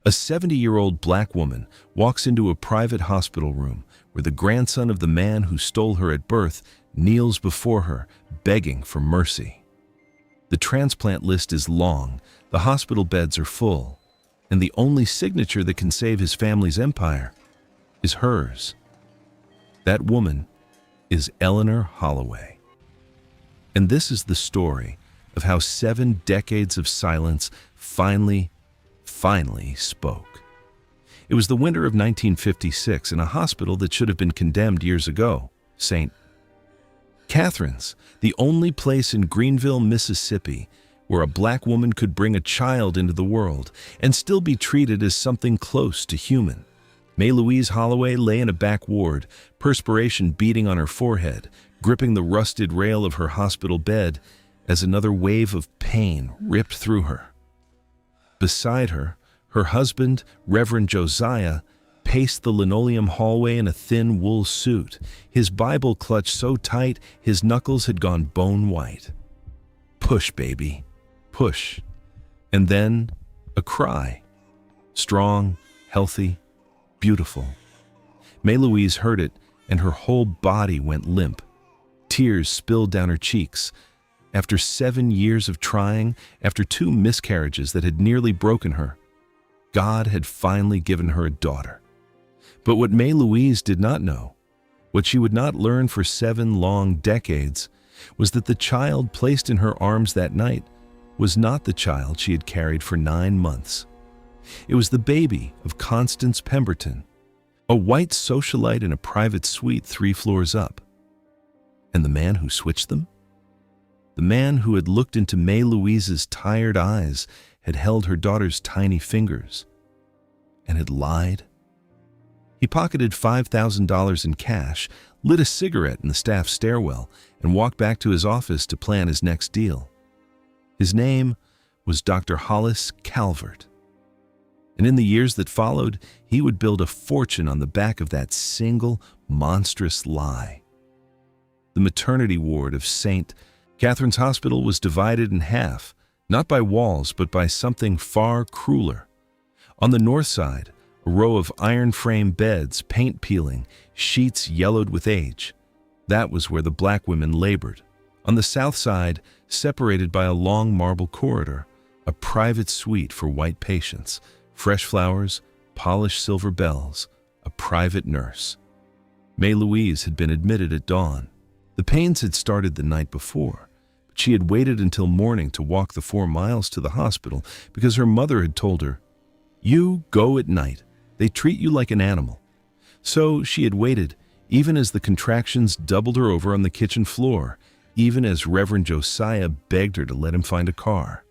A 70-year-old black woman walks into a private hospital room where the grandson of the man who stole her at birth kneels before her, begging for mercy. The transplant list is long, the hospital beds are full, and the only signature that can save his family's empire is hers. That woman is Eleanor Holloway. And this is the story of how 7 decades of silence finally spoke. It was the winter of 1956 in a hospital that should have been condemned years ago, St. Catherine's, the only place in Greenville, Mississippi, where a black woman could bring a child into the world and still be treated as something close to human. May Louise Holloway lay in a back ward, perspiration beading on her forehead, gripping the rusted rail of her hospital bed as another wave of pain ripped through her. Beside her, her husband, Reverend Josiah, paced the linoleum hallway in a thin wool suit, his Bible clutched so tight his knuckles had gone bone white. Push, baby, push. And then a cry. Strong, healthy, beautiful. May Louise heard it, and her whole body went limp. Tears spilled down her cheeks. After 7 years of trying, after 2 miscarriages that had nearly broken her, God had finally given her a daughter. But what May Louise did not know, what she would not learn for 7 long decades, was that the child placed in her arms that night was not the child she had carried for 9 months. It was the baby of Constance Pemberton, a white socialite in a private suite 3 floors up. And the man who switched them? The man who had looked into May Louise's tired eyes had held her daughter's tiny fingers and had lied. He pocketed $5,000 in cash, lit a cigarette in the staff stairwell, and walked back to his office to plan his next deal. His name was Dr. Hollis Calvert. And in the years that followed, he would build a fortune on the back of that single monstrous lie. The maternity ward of St. Catherine's Hospital was divided in half, not by walls, but by something far crueler. On the north side, a row of iron-frame beds, paint peeling, sheets yellowed with age. That was where the black women labored. On the south side, separated by a long marble corridor, a private suite for white patients, fresh flowers, polished silver bells, a private nurse. May Louise had been admitted at dawn. The pains had started the night before. She had waited until morning to walk the 4 miles to the hospital because her mother had told her, "You go at night. They treat you like an animal." So she had waited, even as the contractions doubled her over on the kitchen floor, even as Reverend Josiah begged her to let him find a car.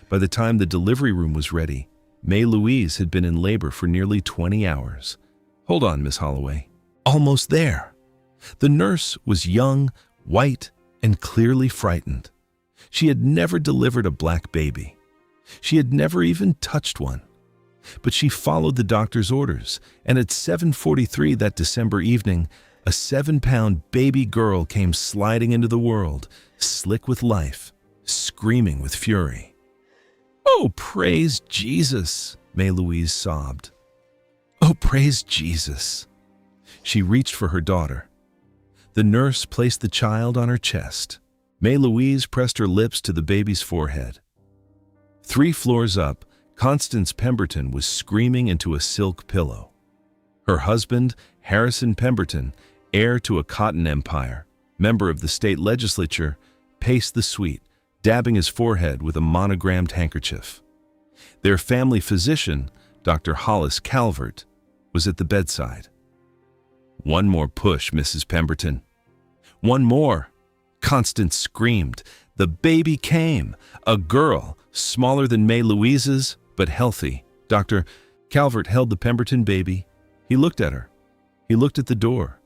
By the time the delivery room was ready, May Louise had been in labor for nearly 20 hours. "Hold on, Miss Holloway. Almost there." The nurse was young, white, and clearly frightened. She had never delivered a black baby. She had never even touched one. But she followed the doctor's orders, and at 7:43 that December evening, a 7-pound baby girl came sliding into the world, slick with life, screaming with fury. "Oh, praise Jesus," May Louise sobbed. "Oh, praise Jesus." She reached for her daughter. The nurse placed the child on her chest. May Louise pressed her lips to the baby's forehead. 3 floors up, Constance Pemberton was screaming into a silk pillow. Her husband, Harrison Pemberton, heir to a cotton empire, member of the state legislature, paced the suite, dabbing his forehead with a monogrammed handkerchief. Their family physician, Dr. Hollis Calvert, was at the bedside. "One more push, Mrs. Pemberton." "One more!" Constance screamed. The baby came, a girl, smaller than May Louise's, but healthy. Dr. Calvert held the Pemberton baby. He looked at her. He looked at the door.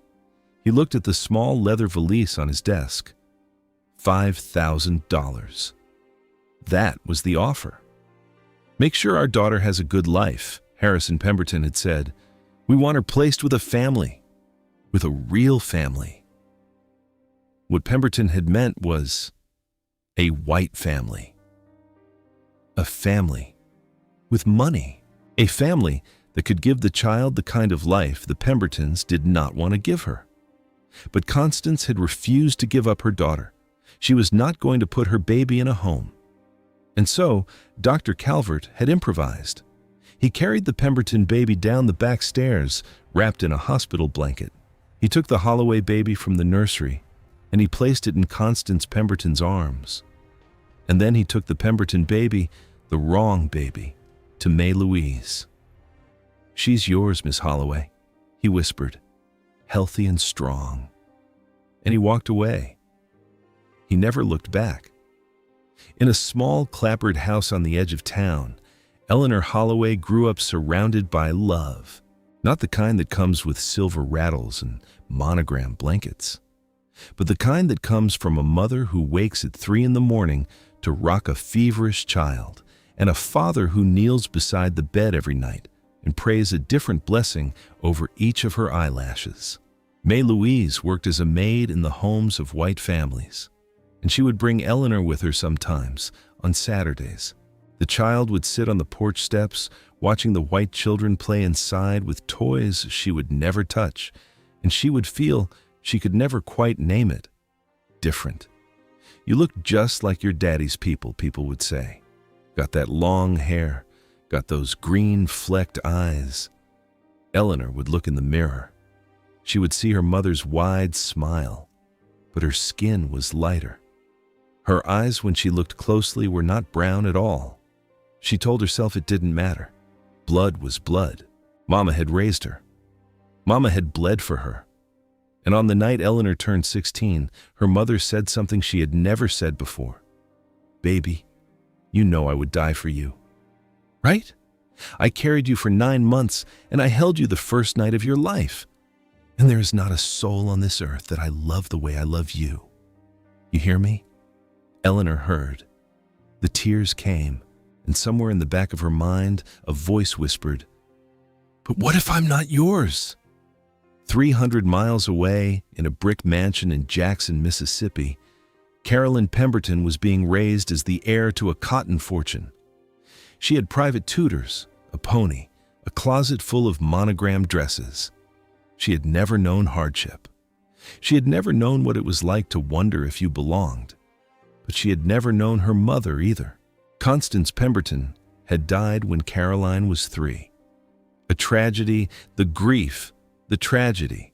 He looked at the small leather valise on his desk. $5,000. That was the offer. "Make sure our daughter has a good life," Harrison Pemberton had said. "We want her placed with a family, with a real family." What Pemberton had meant was a white family. A family with money. A family that could give the child the kind of life the Pembertons did not want to give her. But Constance had refused to give up her daughter. She was not going to put her baby in a home. And so, Dr. Calvert had improvised. He carried the Pemberton baby down the back stairs, wrapped in a hospital blanket. He took the Holloway baby from the nursery, and he placed it in Constance Pemberton's arms. And then he took the Pemberton baby, the wrong baby, to May Louise. "She's yours, Miss Holloway," he whispered, "healthy and strong." And he walked away. He never looked back. In a small, clapboard house on the edge of town, Eleanor Holloway grew up surrounded by love. Not the kind that comes with silver rattles and monogram blankets, but the kind that comes from a mother who wakes at 3 in the morning to rock a feverish child, and a father who kneels beside the bed every night and prays a different blessing over each of her eyelashes. May Louise worked as a maid in the homes of white families, and she would bring Eleanor with her sometimes on Saturdays. The child would sit on the porch steps, watching the white children play inside with toys she would never touch, and she would feel she could never quite name it. Different. "You look just like your daddy's people," people would say. "Got that long hair, got those green flecked eyes." Eleanor would look in the mirror. She would see her mother's wide smile, but her skin was lighter. Her eyes, when she looked closely, were not brown at all. She told herself it didn't matter. Blood was blood. Mama had raised her. Mama had bled for her. And on the night Eleanor turned 16, her mother said something she had never said before. "Baby, you know I would die for you. Right? I carried you for 9 months, and I held you the first night of your life. And there is not a soul on this earth that I love the way I love you. You hear me?" Eleanor heard. The tears came, and somewhere in the back of her mind, a voice whispered, "But what if I'm not yours?" 300 miles away, in a brick mansion in Jackson, Mississippi, Carolyn Pemberton was being raised as the heir to a cotton fortune. She had private tutors, a pony, a closet full of monogrammed dresses. She had never known hardship. She had never known what it was like to wonder if you belonged. But she had never known her mother either. Constance Pemberton had died when Caroline was 3. A tragedy, the grief, the tragedy.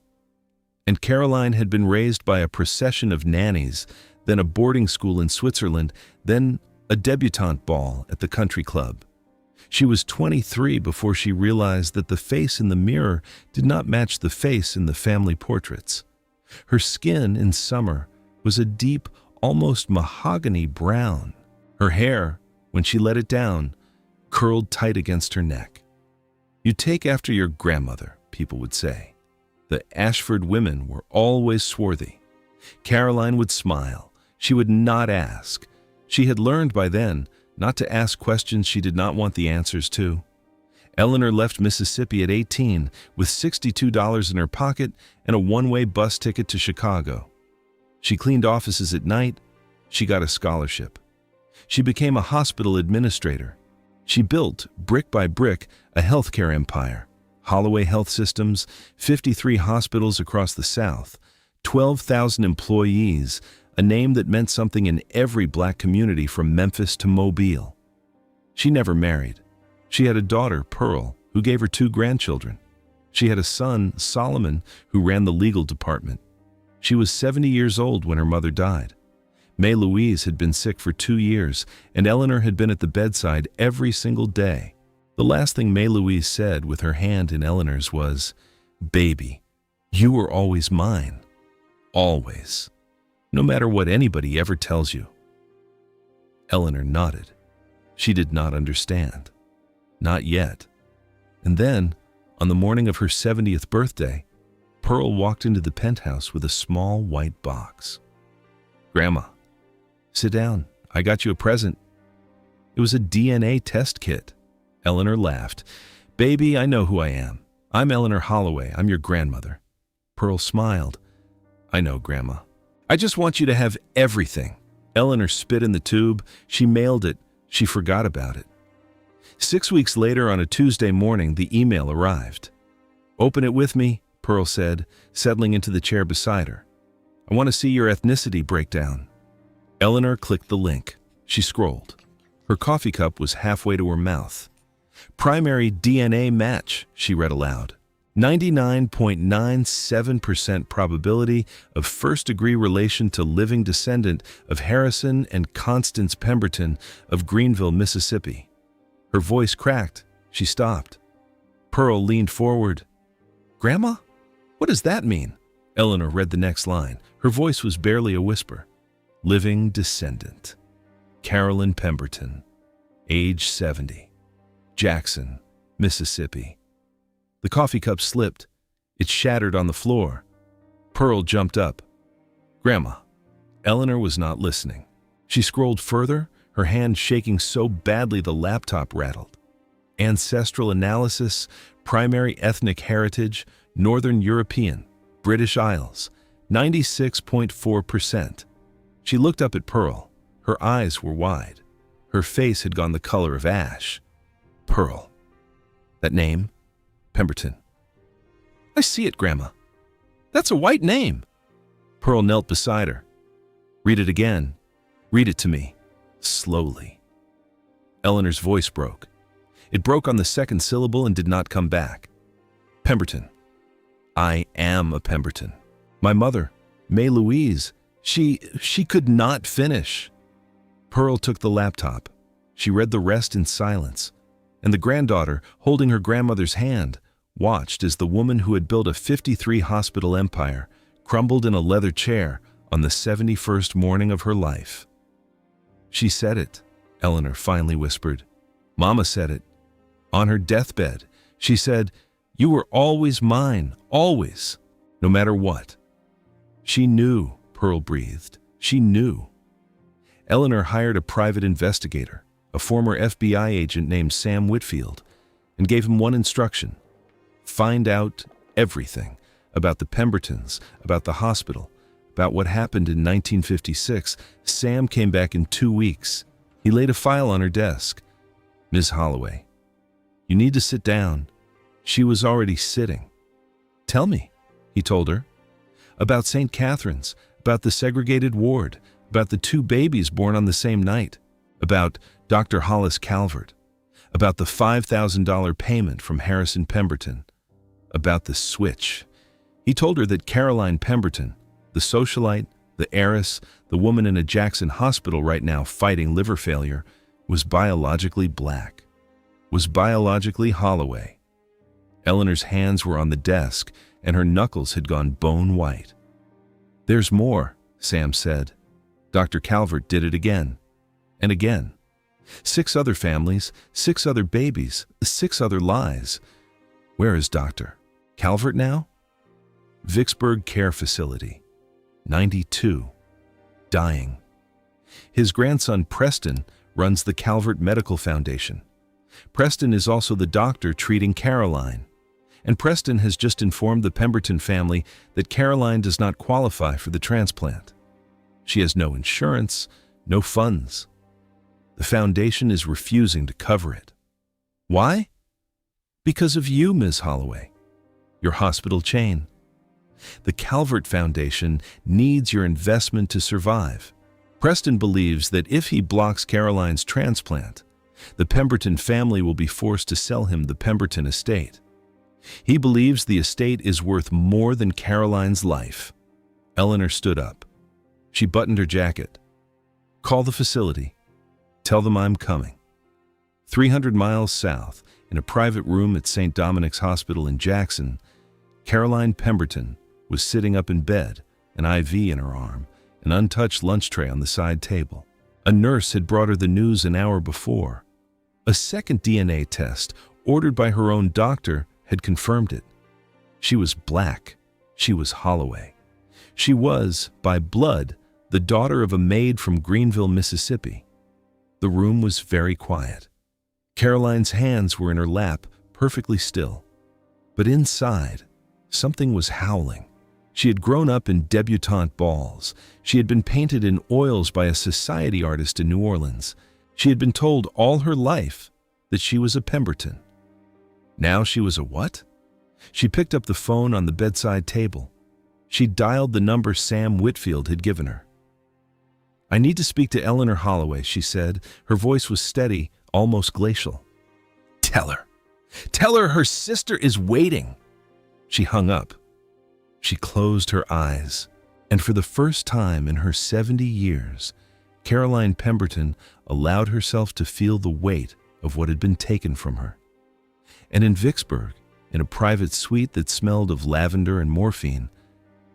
And Caroline had been raised by a procession of nannies, then a boarding school in Switzerland, then a debutante ball at the country club. She was 23 before she realized that the face in the mirror did not match the face in the family portraits. Her skin in summer was a deep, almost mahogany brown. Her hair, when she let it down, curled tight against her neck. "You take after your grandmother," people would say. The Ashford women were always swarthy. Caroline would smile. She would not ask. She had learned by then not to ask questions she did not want the answers to. Eleanor left Mississippi at 18 with $62 in her pocket and a one-way bus ticket to Chicago. She cleaned offices at night. She got a scholarship. She became a hospital administrator. She built, brick by brick, a healthcare empire. Holloway Health Systems, 53 hospitals across the South, 12,000 employees, a name that meant something in every black community from Memphis to Mobile. She never married. She had a daughter, Pearl, who gave her 2 grandchildren. She had a son, Solomon, who ran the legal department. She was 70 years old when her mother died. May Louise had been sick for 2 years, and Eleanor had been at the bedside every single day. The last thing May Louise said with her hand in Eleanor's was, "Baby, you were always mine. Always. No matter what anybody ever tells you." Eleanor nodded. She did not understand. Not yet. And then, on the morning of her 70th birthday, Pearl walked into the penthouse with a small white box. "Grandma, sit down. I got you a present." It was a DNA test kit. Eleanor laughed. "Baby, I know who I am. I'm Eleanor Holloway. I'm your grandmother." Pearl smiled. "I know, Grandma. I just want you to have everything." Eleanor spit in the tube. She mailed it. She forgot about it. 6 weeks later, on a Tuesday morning, the email arrived. "Open it with me," Pearl said, settling into the chair beside her. "I want to see your ethnicity breakdown." Eleanor clicked the link. She scrolled. Her coffee cup was halfway to her mouth. "Primary DNA match," she read aloud. 99.97% probability of first-degree relation to living descendant of Harrison and Constance Pemberton of Greenville, Mississippi. Her voice cracked. She stopped. Pearl leaned forward. "Grandma? What does that mean?" Eleanor read the next line. Her voice was barely a whisper. "Living descendant. Carolyn Pemberton, age 70. Jackson, Mississippi." The coffee cup slipped. It shattered on the floor. Pearl jumped up. "Grandma." Eleanor was not listening. She scrolled further, her hand shaking so badly the laptop rattled. Ancestral analysis, primary ethnic heritage, Northern European, British Isles, 96.4%. She looked up at Pearl. Her eyes were wide. Her face had gone the color of ash. "Pearl. That name? Pemberton." "I see it, Grandma. That's a white name." Pearl knelt beside her. "Read it again. Read it to me. Slowly." Eleanor's voice broke. It broke on the second syllable and did not come back. "Pemberton. I am a Pemberton. My mother, May Louise, she could not finish." Pearl took the laptop. She read the rest in silence, and the granddaughter, holding her grandmother's hand, watched as the woman who had built a 53-hospital empire crumbled in a leather chair on the 71st morning of her life. "She said it," Eleanor finally whispered. "Mama said it. On her deathbed, she said, 'You were always mine, always, no matter what.'" "She knew," Pearl breathed. "She knew." Eleanor hired a private investigator, a former FBI agent named Sam Whitfield, and gave him one instruction: find out everything about the Pembertons, about the hospital, about what happened in 1956. Sam came back in 2 weeks. He laid a file on her desk. "Ms. Holloway, you need to sit down." She was already sitting. "Tell me," he told her, "about St. Catherine's, about the segregated ward, about the 2 babies born on the same night, about Dr. Hollis Calvert, about the $5,000 payment from Harrison Pemberton, about the switch." He told her that Caroline Pemberton, the socialite, the heiress, the woman in a Jackson hospital right now fighting liver failure, was biologically black, was biologically Holloway. Eleanor's hands were on the desk, and her knuckles had gone bone white. "There's more," Sam said. "Dr. Calvert did it again, and again. 6 other families, 6 other babies, 6 other lies. Where is Dr. Calvert now? Vicksburg Care Facility, 92, dying. His grandson Preston runs the Calvert Medical Foundation. Preston is also the doctor treating Caroline. And Preston has just informed the Pemberton family that Caroline does not qualify for the transplant. She has no insurance, no funds. The foundation is refusing to cover it. Why? Because of you, Ms. Holloway, your hospital chain. The Calvert Foundation needs your investment to survive. Preston believes that if he blocks Caroline's transplant, the Pemberton family will be forced to sell him the Pemberton estate. He believes the estate is worth more than Caroline's life. Eleanor stood up. She buttoned her jacket. "Call the facility. Tell them I'm coming." 300 miles south, in a private room at St. Dominic's Hospital in Jackson, Caroline Pemberton was sitting up in bed, an IV in her arm, an untouched lunch tray on the side table. A nurse had brought her the news an hour before. A second DNA test, ordered by her own doctor, had confirmed it. She was black. She was Holloway. She was, by blood, the daughter of a maid from Greenville, Mississippi. The room was very quiet. Caroline's hands were in her lap, perfectly still. But inside, something was howling. She had grown up in debutante balls. She had been painted in oils by a society artist in New Orleans. She had been told all her life that she was a Pemberton. Now she was a what? She picked up the phone on the bedside table. She dialed the number Sam Whitfield had given her. "I need to speak to Eleanor Holloway," she said. Her voice was steady, almost glacial. Tell her her sister is waiting." She hung up. She closed her eyes, and for the first time in her 70 years, Caroline Pemberton allowed herself to feel the weight of what had been taken from her. And in Vicksburg, in a private suite that smelled of lavender and morphine,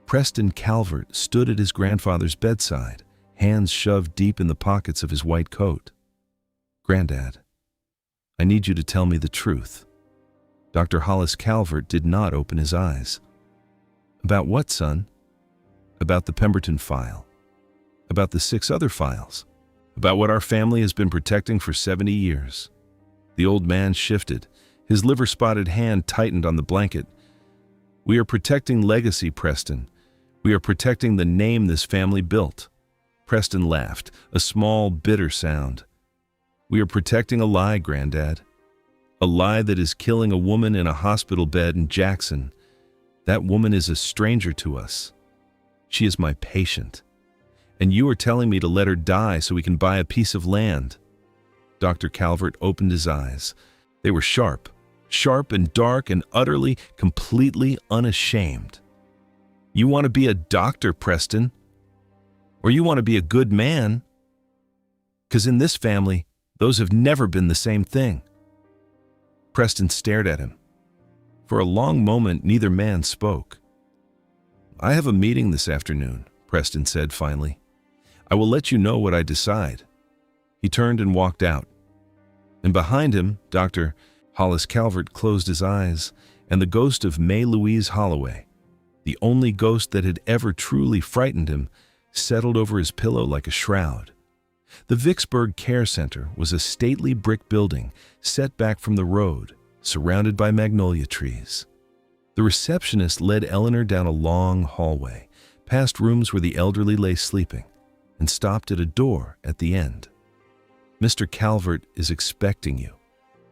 Preston Calvert stood at his grandfather's bedside, hands shoved deep in the pockets of his white coat. "Granddad, I need you to tell me the truth." Dr. Hollis Calvert did not open his eyes. "About what, son?" "About the Pemberton file. About the 6 other files. About what our family has been protecting for 70 years. The old man shifted. His liver-spotted hand tightened on the blanket. "We are protecting legacy, Preston. We are protecting the name this family built." Preston laughed, a small, bitter sound. "We are protecting a lie, Granddad. A lie that is killing a woman in a hospital bed in Jackson. That woman is a stranger to us. She is my patient. And you are telling me to let her die so we can buy a piece of land." Dr. Calvert opened his eyes. They were sharp and dark and utterly, completely unashamed. "You want to be a doctor, Preston? Or you want to be a good man? Because in this family, those have never been the same thing." Preston stared at him. For a long moment, neither man spoke. "I have a meeting this afternoon," Preston said finally. "I will let you know what I decide." He turned and walked out. And behind him, Dr. Hollis Calvert closed his eyes, and the ghost of May Louise Holloway, the only ghost that had ever truly frightened him, settled over his pillow like a shroud. The Vicksburg Care Center was a stately brick building set back from the road, surrounded by magnolia trees. The receptionist led Eleanor down a long hallway, past rooms where the elderly lay sleeping, and stopped at a door at the end. "Mr. Calvert is expecting you."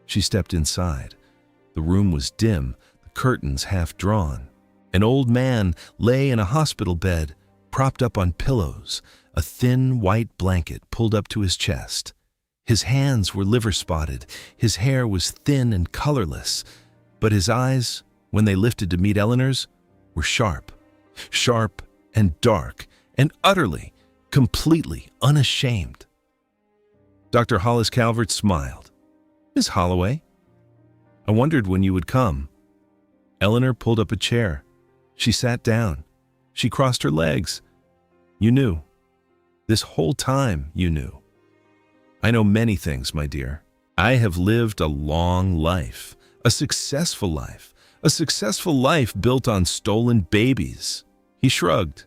She stepped inside. The room was dim, the curtains half drawn. An old man lay in a hospital bed, propped up on pillows, a thin white blanket pulled up to his chest. His hands were liver-spotted, his hair was thin and colorless, but his eyes, when they lifted to meet Eleanor's, were sharp and dark, and utterly, completely unashamed. Dr. Hollis Calvert smiled. "Miss Holloway, I wondered when you would come." Eleanor pulled up a chair. She sat down. She crossed her legs. "You knew. This whole time you knew." "I know many things, my dear. I have lived a long life, a successful life built on stolen babies." He shrugged.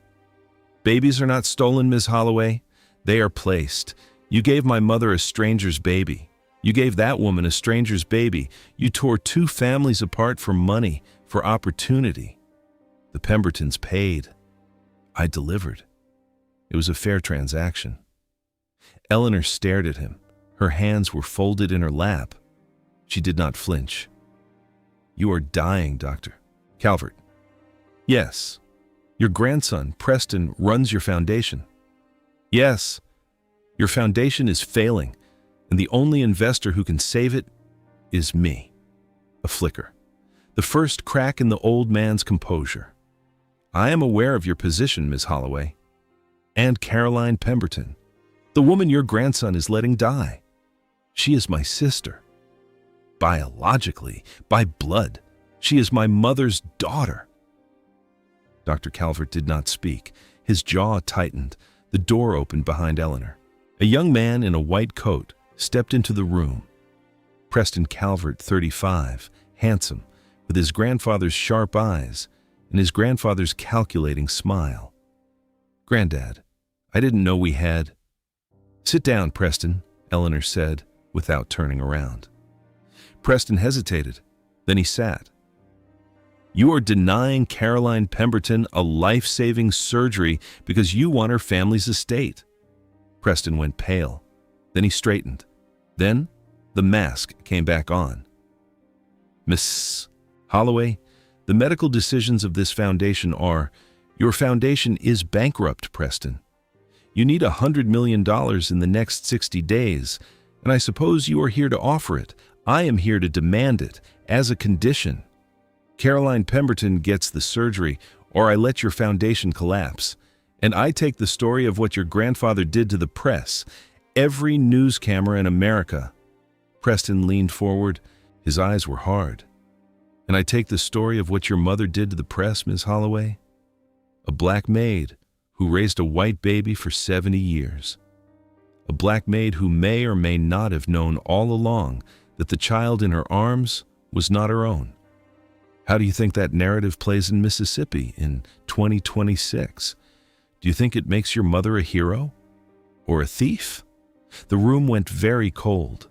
"Babies are not stolen, Miss Holloway. They are placed. You gave my mother a stranger's baby. You gave that woman a stranger's baby. You tore 2 families apart for money, for opportunity. The Pembertons paid. I delivered. It was a fair transaction." Eleanor stared at him. Her hands were folded in her lap. She did not flinch. "You are dying, Dr. Calvert." "Yes. Your grandson, Preston, runs your foundation." "Yes. Your foundation is failing, and the only investor who can save it is me." A flicker. The first crack in the old man's composure. "I am aware of your position, Miss Holloway. And Caroline Pemberton, the woman your grandson is letting die. She is my sister. Biologically, by blood, she is my mother's daughter." Dr. Calvert did not speak. His jaw tightened. The door opened behind Eleanor. A young man in a white coat stepped into the room. Preston Calvert, 35, handsome, with his grandfather's sharp eyes and his grandfather's calculating smile. "Granddad, I didn't know we had—" "Sit down, Preston," Eleanor said, without turning around. Preston hesitated. Then he sat. "You are denying Caroline Pemberton a life-saving surgery because you want her family's estate." Preston went pale. Then he straightened. "Then The mask came back on. Miss Holloway, the medical decisions of this foundation are, your foundation is bankrupt, Preston. You need $100 million in the next 60 days, and I suppose you are here to offer it. I am here to demand it, as a condition. Caroline Pemberton gets the surgery, or I let your foundation collapse. And I take the story of what your grandfather did to the press, every news camera in America. Preston leaned forward. His eyes were hard. And I take the story of what your mother did to the press, Miss Holloway. A black maid who raised a white baby for 70 years. A black maid who may or may not have known all along that the child in her arms was not her own. How do you think that narrative plays in Mississippi in 2026? Do you think it makes your mother a hero? Or a thief? The room went very cold.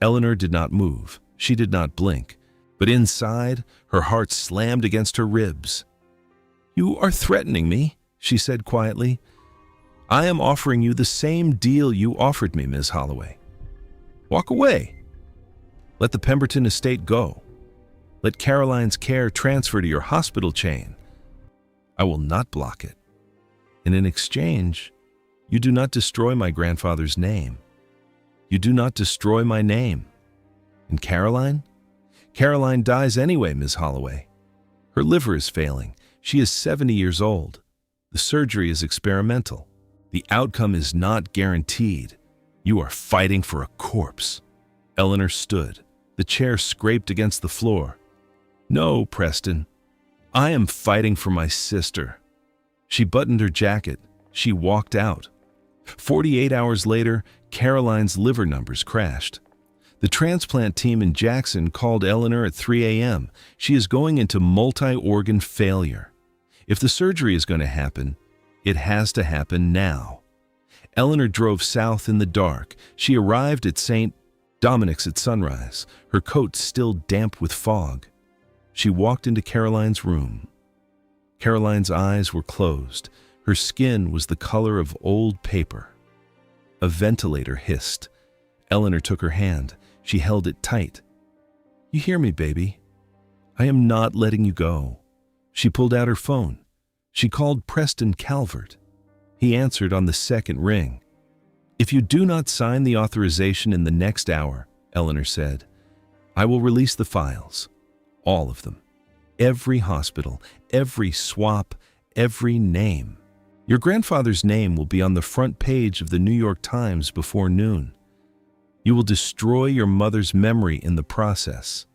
Eleanor did not move. She did not blink. But inside, her heart slammed against her ribs. "You are threatening me," she said quietly. "I am offering you the same deal you offered me, Ms. Holloway. Walk away. Let the Pemberton estate go. Let Caroline's care transfer to your hospital chain. I will not block it. And in exchange, you do not destroy my grandfather's name. You do not destroy my name. And Caroline? Caroline dies anyway, Ms. Holloway. Her liver is failing. She is 70 years old. The surgery is experimental. The outcome is not guaranteed. You are fighting for a corpse." Eleanor stood. The chair scraped against the floor. "No, Preston. I am fighting for my sister." She buttoned her jacket. She walked out. 48 hours later, Caroline's liver numbers crashed. The transplant team in Jackson called Eleanor at 3 a.m. She is going into multi-organ failure. If the surgery is going to happen, it has to happen now. Eleanor drove south in the dark. She arrived at St. Dominic's at sunrise, her coat still damp with fog. She walked into Caroline's room. Caroline's eyes were closed. Her skin was the color of old paper. A ventilator hissed. Eleanor took her hand. She held it tight. "You hear me, baby? I am not letting you go." She pulled out her phone. She called Preston Calvert. He answered on the second ring. "If you do not sign the authorization in the next hour," Eleanor said, "I will release the files. All of them. Every hospital, every swap, every name. Your grandfather's name will be on the front page of the New York Times before noon. You will destroy your mother's memory in the process.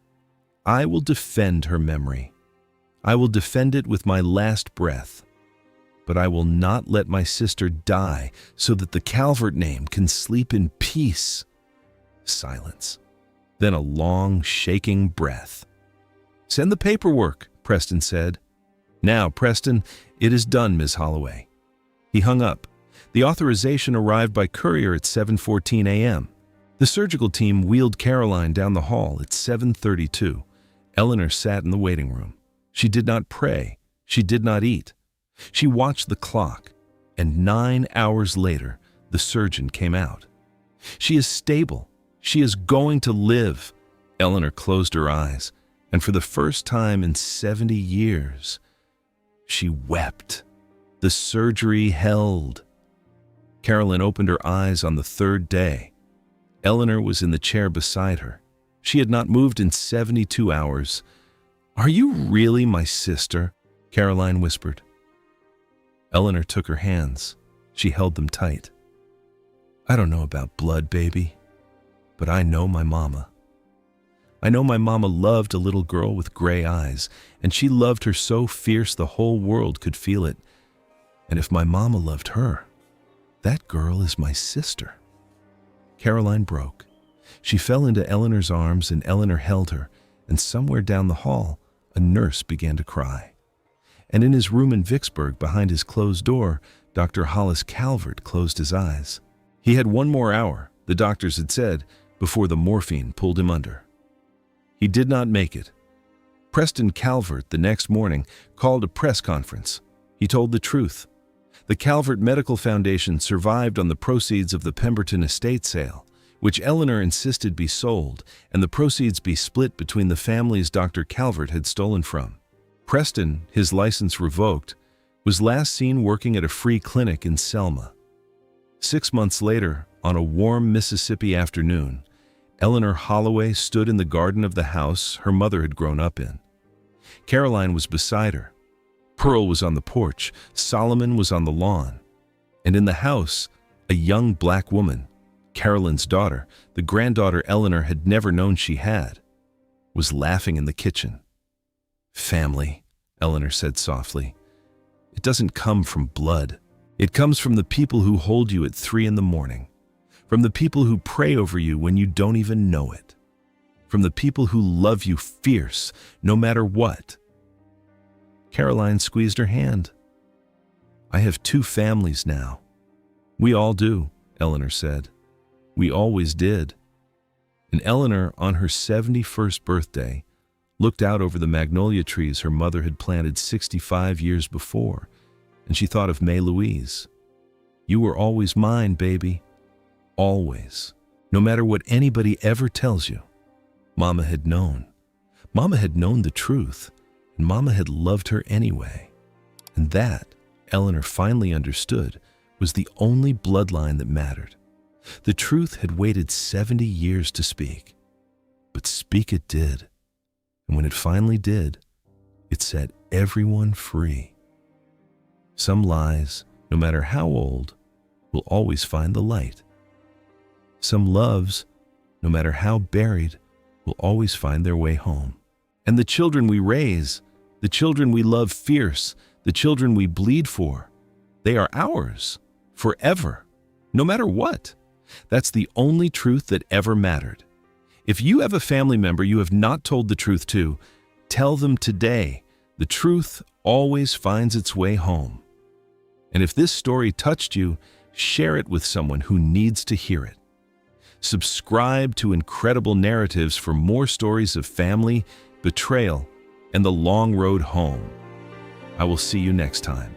I will defend her memory. I will defend it with my last breath. But I will not let my sister die so that the Calvert name can sleep in peace." Silence. Then a long, shaking breath. "Send the paperwork," Preston said. "Now, Preston, it is done, Ms. Holloway." He hung up. The authorization arrived by courier at 7:14 a.m. The surgical team wheeled Caroline down the hall at 7:32. Eleanor sat in the waiting room. She did not pray. She did not eat. She watched the clock, and 9 hours later, the surgeon came out. "She is stable. She is going to live." Eleanor closed her eyes, and for the first time in 70 years, she wept. The surgery held. Caroline opened her eyes on the third day. Eleanor was in the chair beside her. She had not moved in 72 hours. "Are you really my sister?" Caroline whispered. Eleanor took her hands. She held them tight. "I don't know about blood, baby, but I know my mama. I know my mama loved a little girl with gray eyes, and she loved her so fierce the whole world could feel it. And if my mama loved her, that girl is my sister." Caroline broke. She fell into Eleanor's arms, and Eleanor held her, and somewhere down the hall, a nurse began to cry. And in his room in Vicksburg, behind his closed door, Dr. Hollis Calvert closed his eyes. He had 1 more hour, the doctors had said, before the morphine pulled him under. He did not make it. Preston Calvert, the next morning, called a press conference. He told the truth. The Calvert Medical Foundation survived on the proceeds of the Pemberton estate sale, which Eleanor insisted be sold and the proceeds be split between the families Dr. Calvert had stolen from. Preston, his license revoked, was last seen working at a free clinic in Selma. 6 months later, on a warm Mississippi afternoon, Eleanor Holloway stood in the garden of the house her mother had grown up in. Caroline was beside her. Pearl was on the porch, Solomon was on the lawn. And in the house, a young black woman, Carolyn's daughter, the granddaughter Eleanor had never known she had, was laughing in the kitchen. "Family," Eleanor said softly. "It doesn't come from blood. It comes from the people who hold you at 3 a.m, from the people who pray over you when you don't even know it, from the people who love you fierce, no matter what." Caroline squeezed her hand. "I have 2 families now." "We all do," Eleanor said. "We always did." And Eleanor, on her 71st birthday, looked out over the magnolia trees her mother had planted 65 years before, and she thought of May Louise. "You were always mine, baby. Always. No matter what anybody ever tells you." Mama had known. Mama had known the truth, and Mama had loved her anyway. And that, Eleanor finally understood, was the only bloodline that mattered. The truth had waited 70 years to speak, but speak it did. And when it finally did, it set everyone free. Some lies, no matter how old, will always find the light. Some loves, no matter how buried, will always find their way home. And the children we raise, the children we love fierce, the children we bleed for, they are ours, forever, no matter what. That's the only truth that ever mattered. If you have a family member you have not told the truth to, tell them today. The truth always finds its way home. And if this story touched you, share it with someone who needs to hear it. Subscribe to Incredible Narratives for more stories of family, betrayal, and the long road home. I will see you next time.